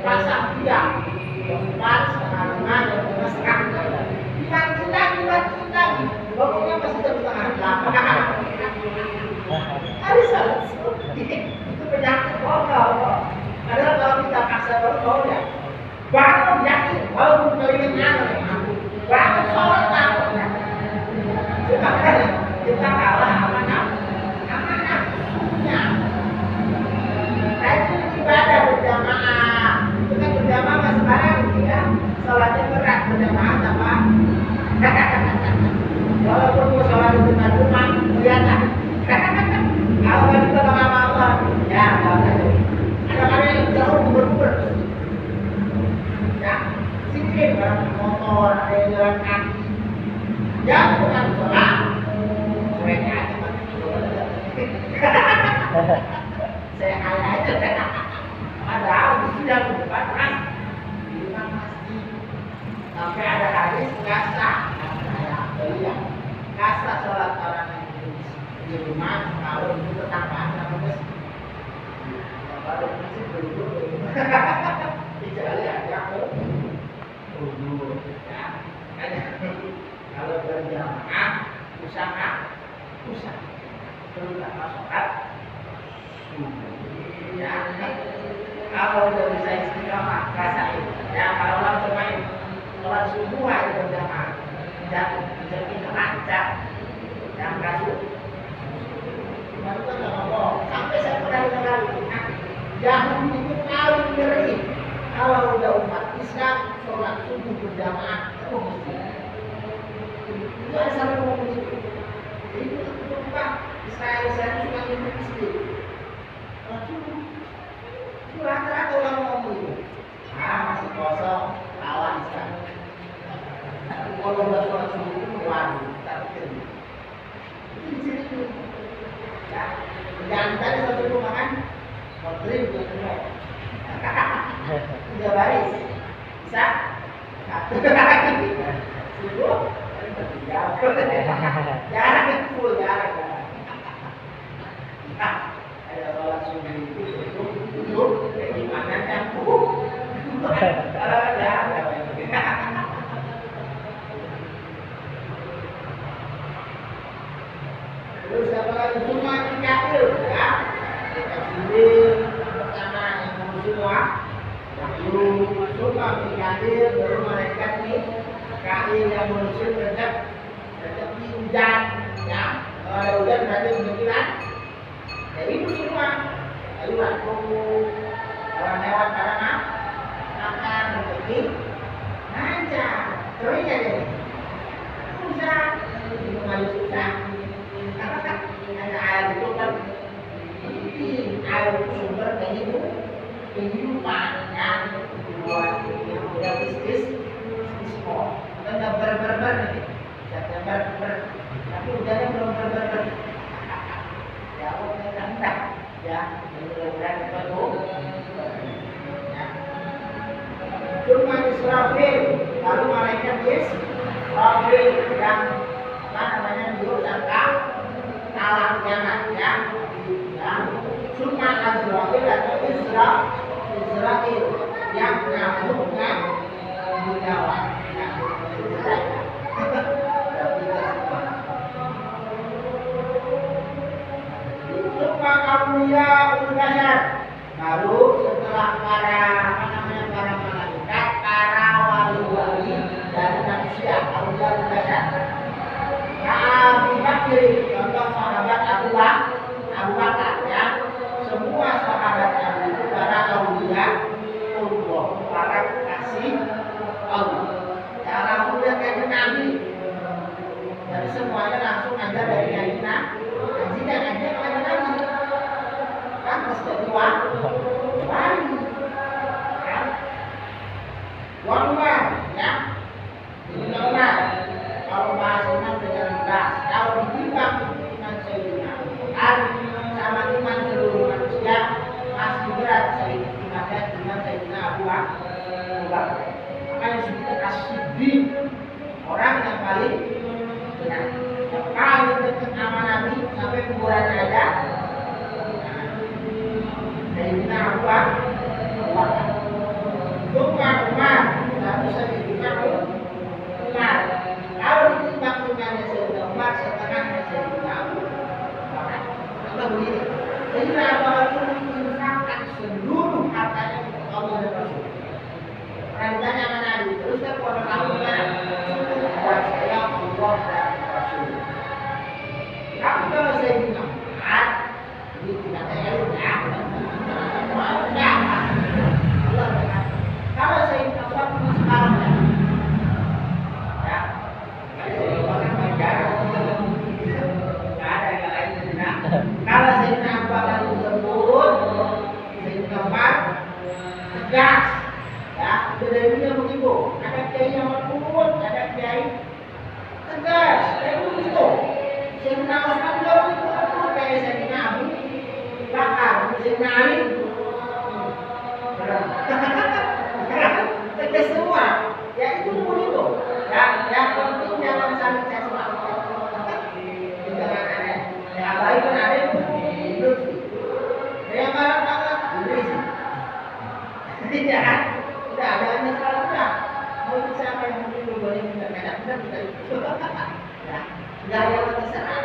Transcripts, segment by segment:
pasang dia jam 4, setengah 5, jam 5 setengah kita bangunnya pasti jam setengah 8. Ada salah itu penyakit pokok. Padahal kalau kita paksa baru ya bangun yakin walaupun kalimatnya bangun sholat takut kita kalah sama nafsunya. Nah itu ibadah berjamaah. Itu kan berjamaah mas sekarang ya sholatnya berat berjamaah apa? Walaupun mau sholat di depan rumah lihatlah. Kalau kita sama Allah ya ada kali yang jauh kubur-kubur ya sikit barang motor ada yang jalan kaki ya bukan sholat cueknya aja saya kaya aja padahal sudah di depan kan di depan masjid sampai ada hadis nggak sah saya nggak sah sholat orang yang di rumah kalau itu tetanggaan sama masjid baru masjid dulu kecuali ada dulu ya kalau berjamaah usaha terutama sholat ya kalau udah bisa istiqamah rasain ya kalau langsung main sholat subuh aja berjamaah jadi lancar yang kasut baru kan nggak ngomong sampai saya pernah dengar Yahudi itu paling ngeri kalau udah umat Islam sholat subuh berjamaah itu mesti itu ada sampai ngomong begitu. Itu apa? Israel suka ngikut Islam. Sholat subuh itu rata-rata orang ngomong itu masih kosong kalah Islam. Tapi kalau udah sholat subuh itu waduh tapi itu diciri ya jangan tadi sholat subuh makan Modrim itu semua. 3 baris. Bisa? Subuh? Jarang itu full, jarang. Ada sholat subuh itu duduk, gimana campur? Kalau ada. Terus apa lagi? Cuma dikatil, ya? Dikatil pertama yang semua lalu suka dikatil baru malaikat nih kail yang manusia tetap di hujan ya kalau ada hujan berarti kebetulan ya itu semua lalu waktu orang lewat karena makan rezeki lancar kering aja susah itu susah ada air itu kan air sumber dari kehidupan yang buat yang udah bisnis kok udah ber tapi udahnya belum ber ya udah rendah ya mudah-mudahan penuh cuma Israfil lalu malaikat Israfil yang apa namanya diurusan kalah jangan ya cuma Azrail atau Israel yang nyamuknya menyawa. Cuma Aulia Ulbasar. Lalu setelah para malaikat, para wali-wali dari manusia Aulia Ulbasar. Abu Bakar, contoh sahabat Abu Bakar ya. Semua sahabat Nabi itu para aulia Allah, para kasih Allah. Ya langsung lihat kajian Nabi. Jadi semuanya langsung aja dari kajian Nabi. Kajian Nabi. Kan mesti wali. Wali ya. Ini Umar. Kalau bahas iman dengan bahas, kalau ditimbang iman Sayyidina Al sama iman seluruh manusia masih berat iman Sayyidina Abu Bakar. Makanya disebut as-siddiq, orang yang paling benar, yang paling dekat sama Nabi sampai kuburannya ada. Sayyidina Sayyidina Abu Bakar menginfakkan seluruh hartanya untuk Allah dan Rasul. Orang ditanya sama Nabi, terus kan kalau kamu gimana? Buat saya Allah dan Rasul. Tapi kalau Sayyidina Muhammad, ini tidak saya udah. Kalau Sayyidina Abu Bakar sekarang ya, kalau Sayyidina Abu Bakar tersebut, Sayyidina Umar tegas, ya, bedanya begitu. Ada kiai yang lembut, ada kiai tegas, kayak begitu. Sayyidina Utsman juga begitu, kayak Sayyidina Abu Bakar, Sayyidina Ali, tegas semua. Ya itu begitu. Ya, yang penting jangan saling caci maki. Jangan aneh. Yang baik kan ada yang hidup. Yang galak-galak berisi. Ya kan? Tidak ada yang salah tidak. Mau siapa yang mungkin boleh tidak kadang-kadang kita itu. Ya, tidak ada yang terserah.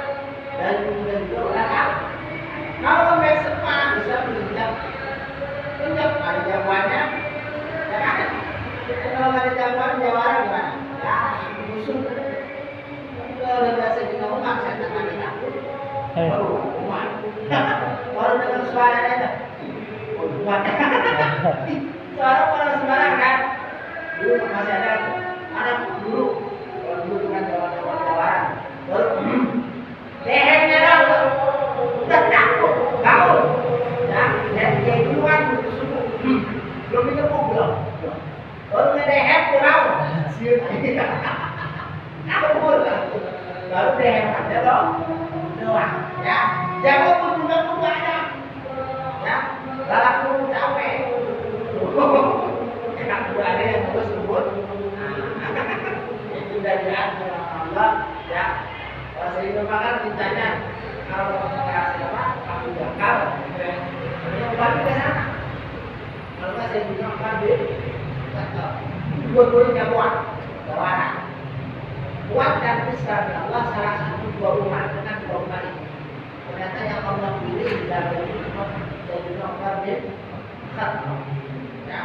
Dan kemudian juga orang kalau baik semua bisa menunjukkan ada jawabannya. Ya kan? Kalau ada jawaban jawara gimana? Ya, musuh. Kalau bahasa Jawa Umar saya tanya takut. Umar. Kalau dengan suara ada. Umar. Suara orang sembarang kan. Dulu masih ada dulu. Kalau dulu bukan jawara. Baru lehernya dong. Udah takut. Kau. Ya, dan dia duluan suku. Belum ditepuk belum. Baru ngedehem kurang. Baru dehem aja dong. Doang. Ya. Jangan berbuka-buka aja. Ya. Galak dulu capek. Enak juga ada yang terus sebut. Itu dari Allah. Ya. Kalau Sayyidina Bakar ditanya kalau siapa? Abu Bakar. Yang balik ke sana. Kalau Sayyidina Bakar dua-duanya kuat dan besar Allah salah satu dua umat dengan dua umat ini. Ternyata yang Allah pilih dari Umar bin Khattab. Ya,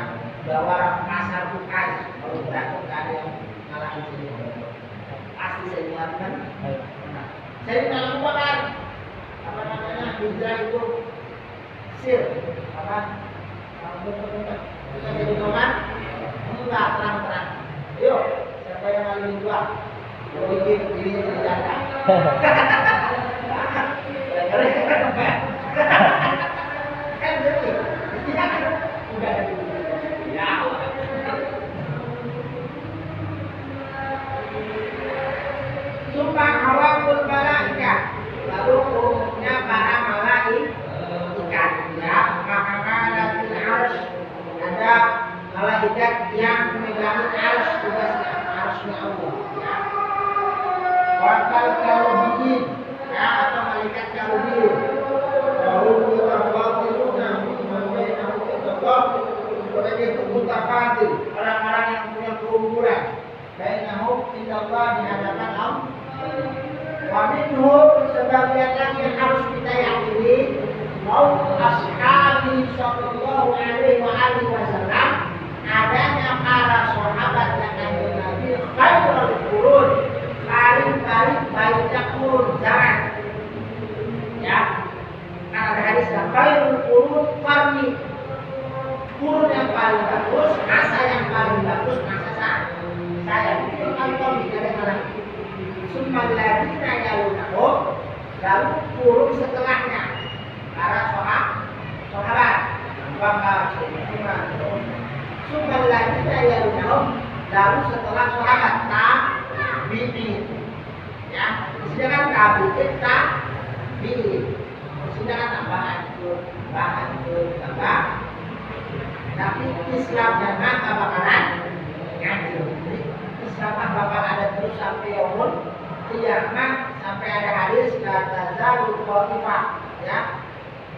bahwa pasar bukan kalau berantem tidak ada yang ngalahin sini. Pasti saya ingatkan. Saya Abu Bakar apa namanya hijrah itu sir apa? Kita jadi teman. Enggak terang-terang. Yuk, siapa yang paling tua? Bikin dirinya jadi janda. Kan jadi. Udah ada. Ya. Sumpah awakul malaika. Lalu umumnya para malaikat. Ya, mahkamah harus ada malaikat yang memegang arsy tugasnya arsy Allah. Ya. Wakal karubiyin, ya atau malaikat karubiyin. Lalu kita fatiluna mimmaina kita mereka itu mutafatil, orang-orang yang punya keunggulan. Bainahum indallah di hadapan Allah. Wa minhum sebagian lagi yang harus kita yakini mau ashabi sallallahu alaihi wasallam adanya para sahabat yang ada Nabi khairul qurun paling baiknya qurun zaman ya kan ada hadis khairul qurun qarni qurun yang paling bagus masa yang paling bagus masa saya itu kalau tidak ada salah summa ladina yalunahum lalu qurun setelahnya para sahabat bakal sumber lagi saya lalu setelah sahabat tabi'in ya sedangkan tabi'in sedangkan tambahan tambah tapi Islam dan maka bakalan ngancur Islam bakal ada terus sampai umur kiamat sampai ada hadis kata Zalul Qatifah ya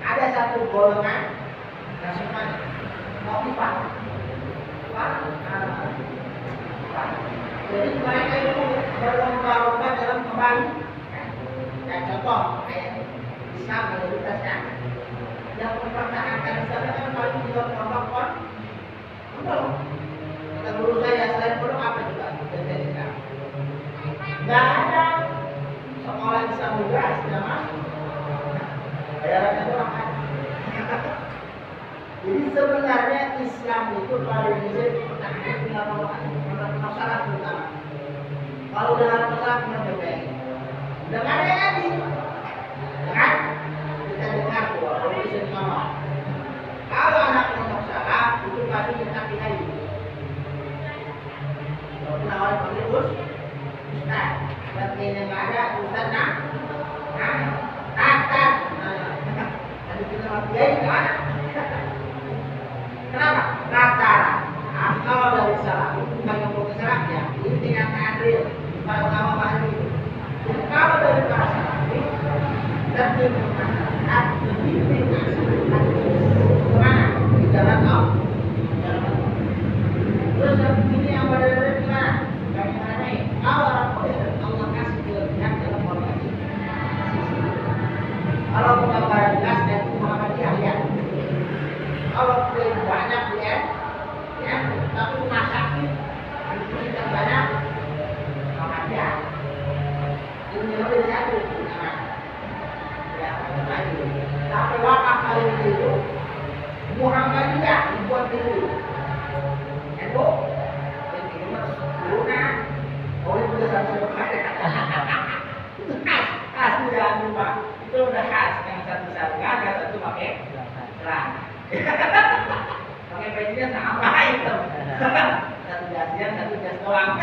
ada satu golongan nasihat Qatifah. Jadi mereka itu berlomba-lomba dalam kembali. Dan contoh kayak Islam mayoritasnya yang mempertahankan Islam kan paling juga pondok pondok. Kata guru saya selain pondok apa juga? Nggak ada sekolah Islam juga sudah masuk. Bayarannya berapa? Jadi sebenarnya Islam itu kalau di Indonesia pertahankan tinggal masalah utama. Kalau dalam masalah punya berbeda. Udah nggak ada lagi. Kan? Kita dengar bahwa kalau bisa ngomong. Kalau anak pondok salah itu pasti kita pilih. Kalau penawar terus, Ustaz, berarti yang nggak ada Ustaz tatar. Tadi kita mati kan? Kenapa? Tatar. Kalau dari salah, bukan yang bukan salah ya. Ini tingkat adil. Kalau utama bahasa itu. Jadi kalau dari bahasa ini, terjadi kemana? Di jalan Allah. Terus ini yang pada dari gimana? Bagaimana nih? Kalau orang kaya, Allah kasih kelebihan dalam organisasi. Kalau bukan barang jelas dan Muhammadiyah ya. Kalau banyak ya, tapi masaknya itu tidak banyak Muhammadiyah. Ini lebih satu, ya, tapi wakaf kali itu Muhammadiyah dibuat dulu. Itu Luna, oleh tulisan sebenarnya. Itu khas udah lupa. Itu udah khas yang satu ada satu pakai celana. Pakai bajunya sama itu. Satu jasian, satu jas doang.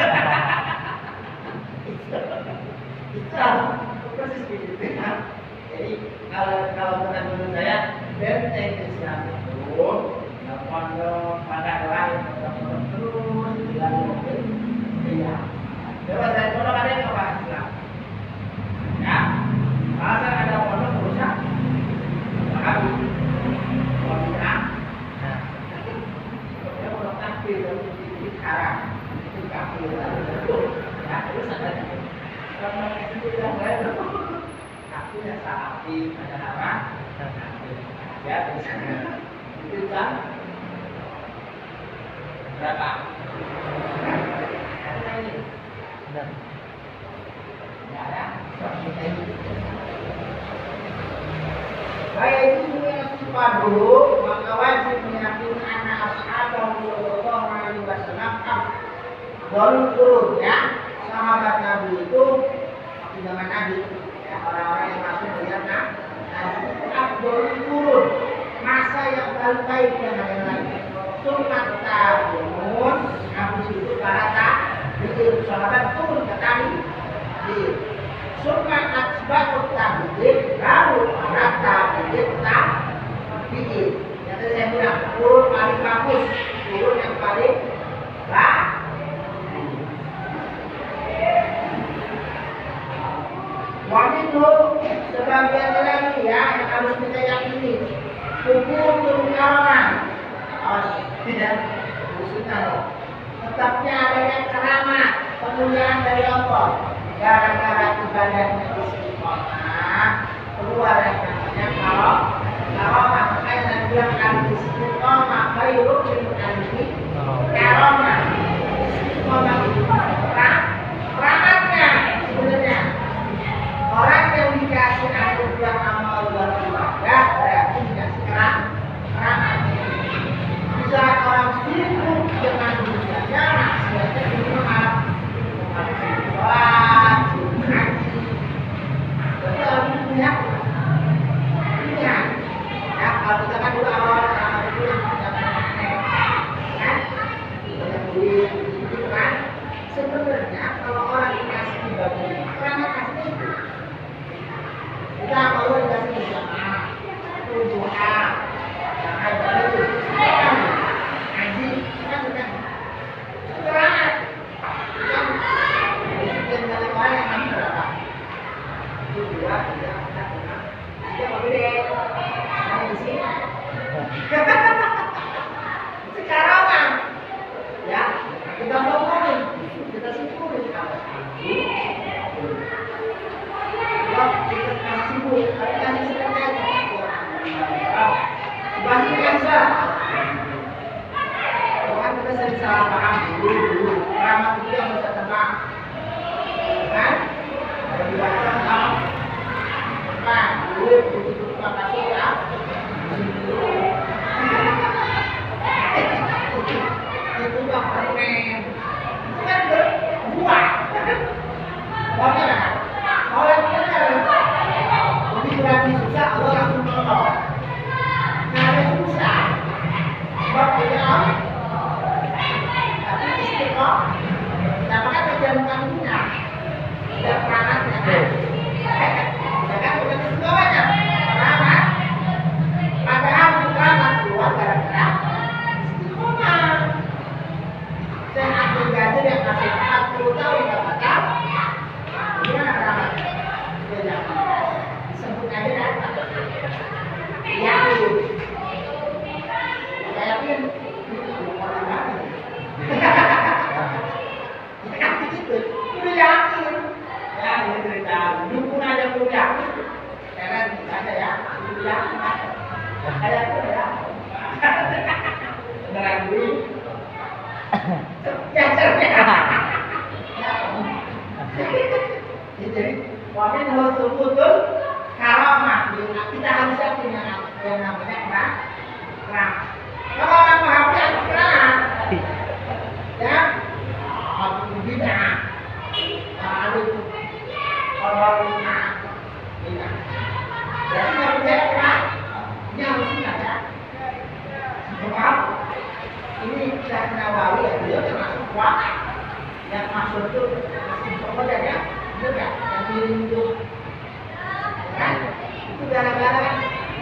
Itu persis begitu. Jadi kalau menurut saya benteng Islam itu pondok pada lain terus dilakukan. Iya. Coba saya pondok ada yang apa Islam? Ya. Masa ada pondok rusak? Maka pondok ya pondok takbir itu haram. Itu kafir. Ya, terus ada karena itu tidak baik. Aku ya sapi ada apa? Ya, itu kan berapa? Ini. Ya ada. Saya itu punya sifat dulu, maka wajib meyakini anak ashabah Rasulullah Alaihi Wasallam baru turun ya. Sahabat Nabi itu waktu zaman Nabi ya, orang-orang yang masuk melihat Nabi itu baru turun masa yang paling baik yang ada lagi. Sunat tabi'un, habis itu para tabi'in sahabat turun ke tabi'in. Sunat atba'ut tabi'in, baru para tabi'in tabi'in. Yang tadi saya bilang turun paling bagus, turun yang paling bagus. Waktu itu sebagian lagi ya yang harus kita yakini hukum keramat. Tidak bersunnah loh. Tetapnya adanya keramat, kemuliaan dari Allah. Gara-gara ibadahnya istiqomah keluar yang namanya kalau makanya Nabi bilang al-istiqomah khairun min alfi karamah. Istiqomah itu keramatnya sebenarnya. Orang yang dikasih anugerah amal beribadah berarti dikasih keramat. Bisa orang sibuk dengan dunianya, maksiatnya itu maaf, sholat, haji. Jadi orang ini punya kasut ya. Itu bang permen. Itu kan berbuah. Pokoknya kan. Kalau yang benar, lebih berani susah, Allah langsung menolong. Nah, ada susah. Sebab dia tapi istiqomah. Nah, maka terjadi punya. Tidak peranatnya kan. Ya kan, bukan semuanya. Kenapa? Padahal peranat keluar gara-gara istiqomah. Saya ambil gaji yang masih 40 tahun nggak bakal. Gimana peranat? Beda. Disebut aja kan? Yakin. Saya yakin. Orang lain. Yakin itu. Udah yakin. Ya, ini cerita. Dukun aja belum yakin. Karena ada ya. Belum yakin. Ada tuh ya. Beneran dulu. Ya, cerita. Jadi, wamin harus betul karamah. Kita harus yakin yang namanya keram. Kalau orang menghafal Al-Quran, ya, aku bid'ah. Lalu orang bid'ah. Jadi nggak percaya Quran, ini harus ingat ya. Sebab ini Syekh Nawawi ya, beliau termasuk kuat. Yang masuk itu pokoknya ya, betul ya, yang dirindu. Kan? Itu gara-gara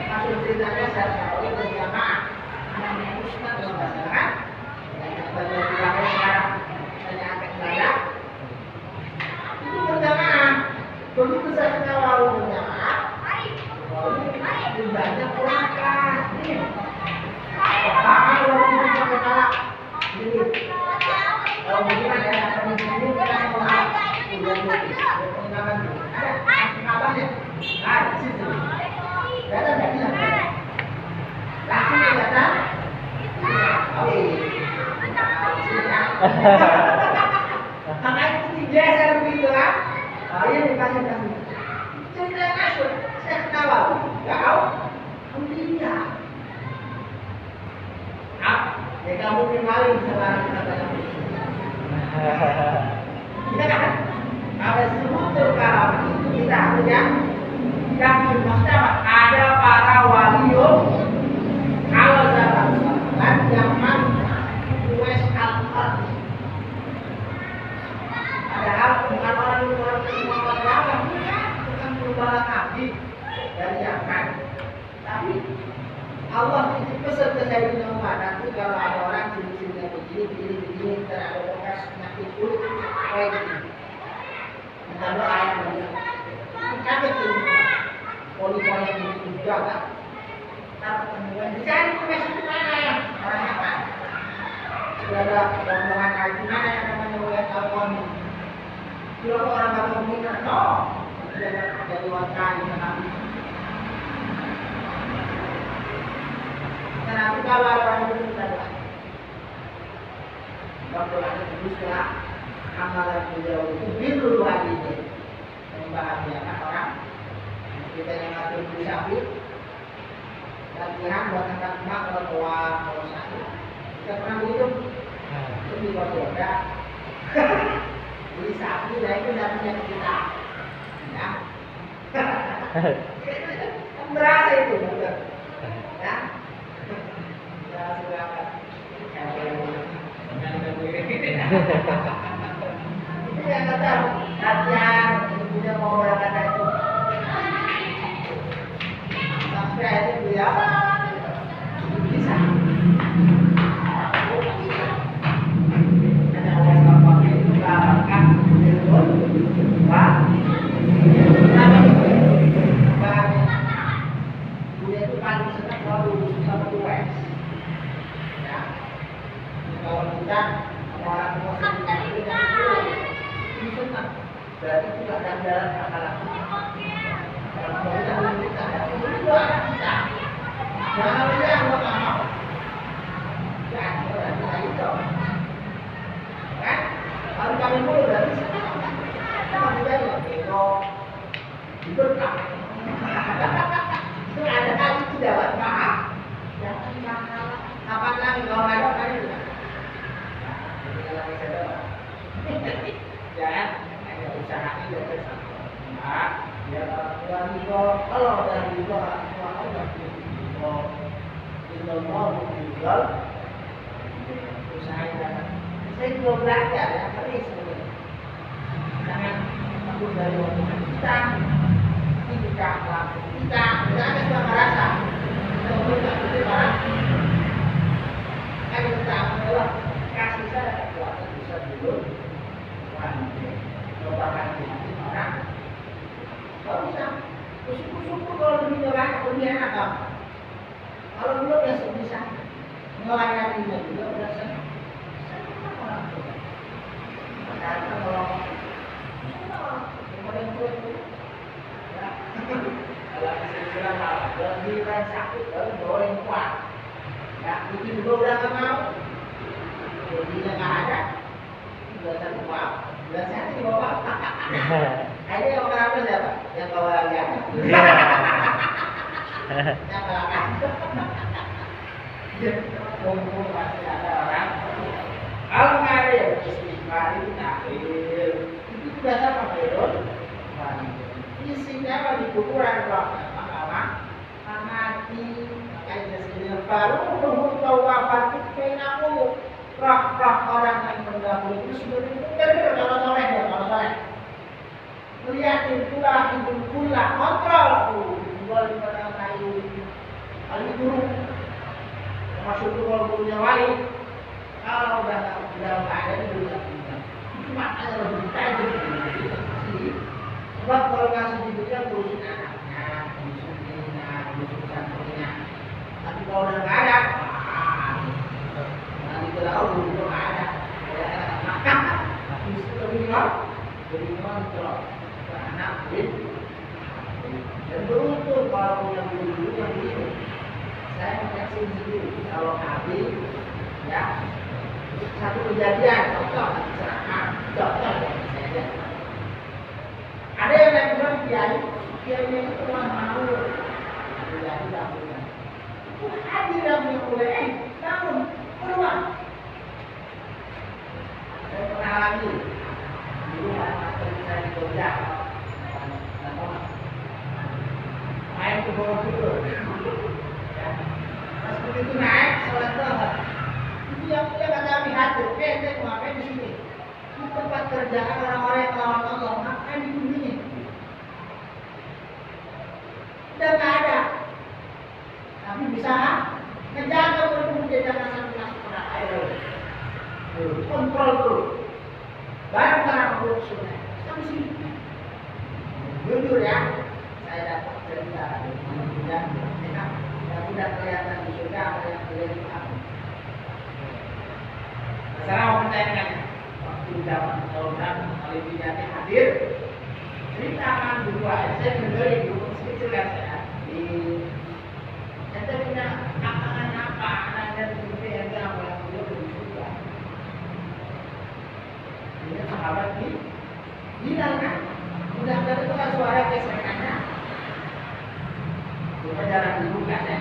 masuk ceritanya Syekh Nawawi berjamaah. Namanya Ustaz kalau nggak salah kan? Yang belajar ulama sekarang, saya akan belajar. Itu berjamaah. Begitu Syekh Nawawi berjamaah, jumlahnya kurangkan. Ini, apakah waktu itu pakai kepala? Jadi, kalau bagaimana ya? Kami sendiri kita mengalah. Udah lupis, ada abangnya. Nah, di situ. Datang nggak bilang? Langsung dia datang. Makanya itu digeser begitu kan? Ini dikasih. Cerita masuk, Syekh Nawawi, nggak tahu? Alhamdulillah. Ya kamu mungkin sekarang kita banyak. Kita kan ada sebut karam itu kita harus yang maksudnya apa? Ada para waliun kalau zaman kan zaman Uwais Al-Qarni. Padahal bukan orang beragama, bukan perubahan nabi dari Yaman. Tapi Allah itu pesan ke Sayyidina Umar, nanti kalau ada orang ciri-cirinya begini, ada bekas penyakit kulit, kayak gini. Kita doa yang begini. Kami ciri poli-poli yang begitu juga kan? Tapi kemudian dicari penyakit itu mana ya? Orang Yaman. Sudah ada rombongan kayak gimana yang namanya Uwais Al-Qarni. Kalau orang nggak berminat, no. Jadi wanita yang nabi. Tapi kalau orang itu kita doa. Waktu ada setelah amalan beliau itu birrul walidain, membahagiakan orang. Kita yang ngatur beli sapi, latihan buat angkat emak kalau tua, kalau sakit. Kita pernah begitu, itu di Wadoda. Beli sapi, nah itu datangnya ke kita. Ya, berasa itu, betul. Ya. Itu yang kata latihan punya mau berangkat itu sampai itu dia bisa ada orang pakai itu berangkat telepon pak dia itu paling senang kalau sama Uwais. Kalau kita orang muslim itu senang, berarti itu ada jalan akal. Kalau kita kita itu anak kita, jangan lupa yang nggak mau. Jangan kita itu, kan? Kalau kami pun berarti kita juga itu berkah. Itu jangan hanya usaha ini bersama. Nah, ya orang tua kalau dari tua Allah itu mau menjual usaha yang saya belum belajar ya, tapi sebenarnya jangan takut dari omongan kita. Kita ada sudah merasa kita tidak boleh barang. Kan kita adalah kasih saya kekuatan bisa dulu, cobakan hati orang. Kalau bisa, syukur kalau lebih enak apa? Kalau belum ya bisa melayaninya juga udah senang. Senang orang tua. Karena kalau kemudian tua kalau misalnya lebih sakit baru bawa yang kuat. Ya, itu juga udah nggak mau. Jadinya nggak ada. Belasan kuat, belasan di bawah. Ada yang kenapa siapa? Yang bawa lagi apa? Yang belakang. Kumpul pasti ada orang. Kalau nggak ada yang istighfar itu tahlil. Itu sudah sama Pedro. Isinya apa di kuburan roh mati makanya sendiri baru tahu wafat itu kamu roh orang yang mendahului itu sudah benar kalau soleh ya kalau soleh melihat itulah hidup pula kontrol tuh jual di pada kayu kali guru termasuk gurunya wali kalau udah nggak ada di dunia itu makanya lebih tajam sebab kalau ngasih hidupnya ngurusin anaknya, ngurusin santrinya. Tapi kalau udah nggak ada, nanti tahu dulu nggak ada. Maka justru lebih kontrol ke anak dan beruntung kalau punya guru yang begini. Saya menyaksikan sendiri kalau habis ya satu kejadian contoh ya saya ada yang bilang kiai itu cuma mau jadi dahulunya. Itu hadir yang mulai, namun keluar. Saya pernah lagi dulu master saya di Jogja, main ke Borobudur. Pas begitu naik, sholat doa. Itu yang kata lihat, pendek ngapain di sini? Di tempat kerjaan orang-orang yang melawan Allah, ngapain di dunia? Udah nggak ada, tapi bisa menjaga walaupun dia jangan sampai masuk ke air. Kontrol dulu, barang-barang buruk sunnah. Sampai sini, jujur ya, saya dapat cerita dan tidak kelihatan di surga apa yang terjadi di aku. Masalah mau pertanyaannya, waktu zaman tahun Olimpiade hadir, ceritakan dua, saya mendengar dulu kecil kan saya di kita punya apa anak dan ibu yang sama yang beliau juga. Ini sahabat bilang kan, udah dengar suara kesenangannya. Kita jarang dibuka ya.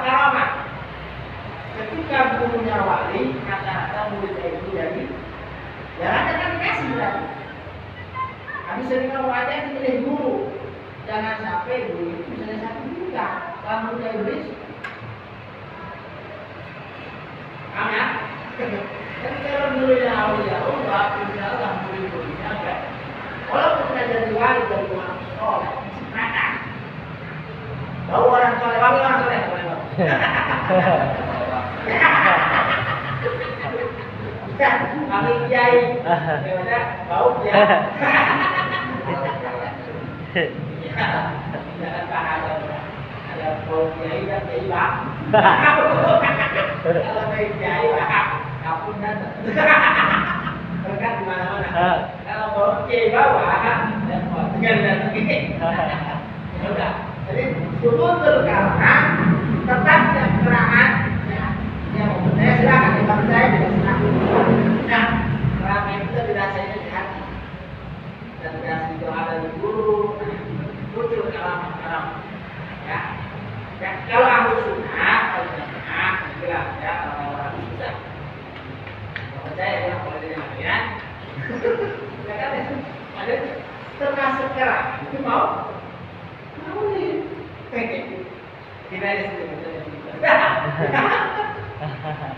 Karomah. Ketika gurunya wali, kata-kata muridnya itu jadi, ya ada kan dikasih berarti. Habis sering ada yang pilih guru, jangan sampai guru itu salah satu juga. Kamu udah iblis, aman. Tapi kalau gurunya awliya Allah, punya Allah murid-muridnya enggak. Walaupun kita jadi wali dari orang soleh, silakan. Tahu orang soleh, wali orang soleh, kami kiai, gimana? Bau ya. Jangan paham ada bau kiai dan kiai bang. Kalau kiai bang, kapun dan berkat di mana-mana. Kalau bau kiai bawah, dan mau tinggal dan begini. Ya udah. Jadi subur karena tetap yang keterangan. Ya, saya silakan kalau saya tidak senang. Nah, selama itu dirasanya di hati dan dikasih doa dari guru, muncul kalam. Ya, kalau ahlu sunnah, kalau jamaah, bilang ya orang susah. Kalau saya bilang kalau ya. Ya kan ada termasuk kerah itu mau nih kita ada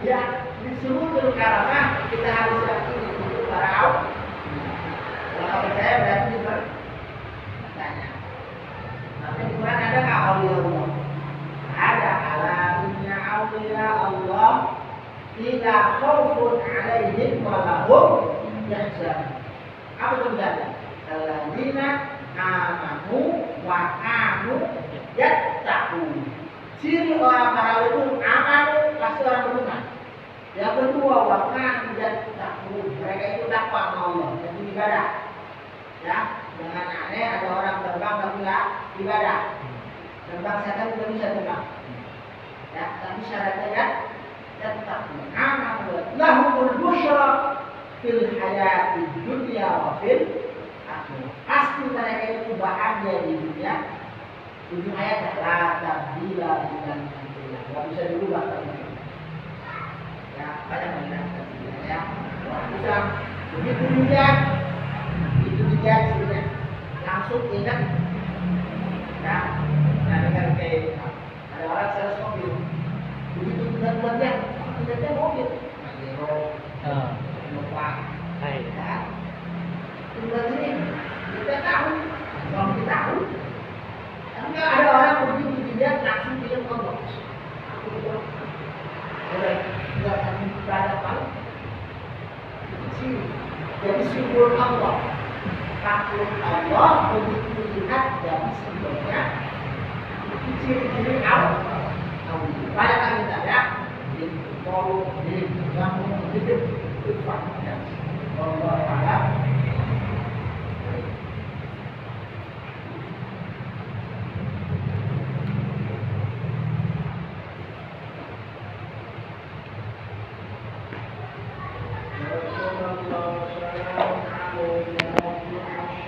ya disuruh dulu karena kita harus yakini untuk para awam. Kalau percaya berarti dipertanya. Tapi di Quran ada nggak aulia Allah? Ada alamnya aulia Allah tidak khaufun alaihim walahum yahzanun. Apa itu misalnya? Alladzina amanu wa kanu yattaqun. Ciri orang para itu amanu pasti orang beriman. Yang kedua wa kanu yattaqun. Mereka itu takwa sama Allah dan ibadah. Ya, dengan aneh ada orang terbang tapi nggak ibadah. Terbang setan juga bisa terbang. Ya, tapi syaratnya ya yattaqun. Amanu lahumul busyra fil hayati dunya wa fil akhirah. Pasti mereka itu bahagia di dunia. Ujung ayat la tabdila dengan Allah. Enggak bisa dirubah kan. Ya, banyak mengingatkan ya. Wah, bisa begitu dilihat itu sebenarnya langsung ingat ya. Nah, dengan kayak ada orang sales mobil begitu benar-benarnya ingatnya mobil lupa ya ini kita tahu kalau kita tahu tapi ada orang begitu dilihat langsung dia ngomong aku boleh nggak akan berhadapan jadi simbol Allah takut Allah begitu dilihat dari simbolnya itu ciri-ciri Allah banyak kan kita ya di forum di kamu hidup itu Allah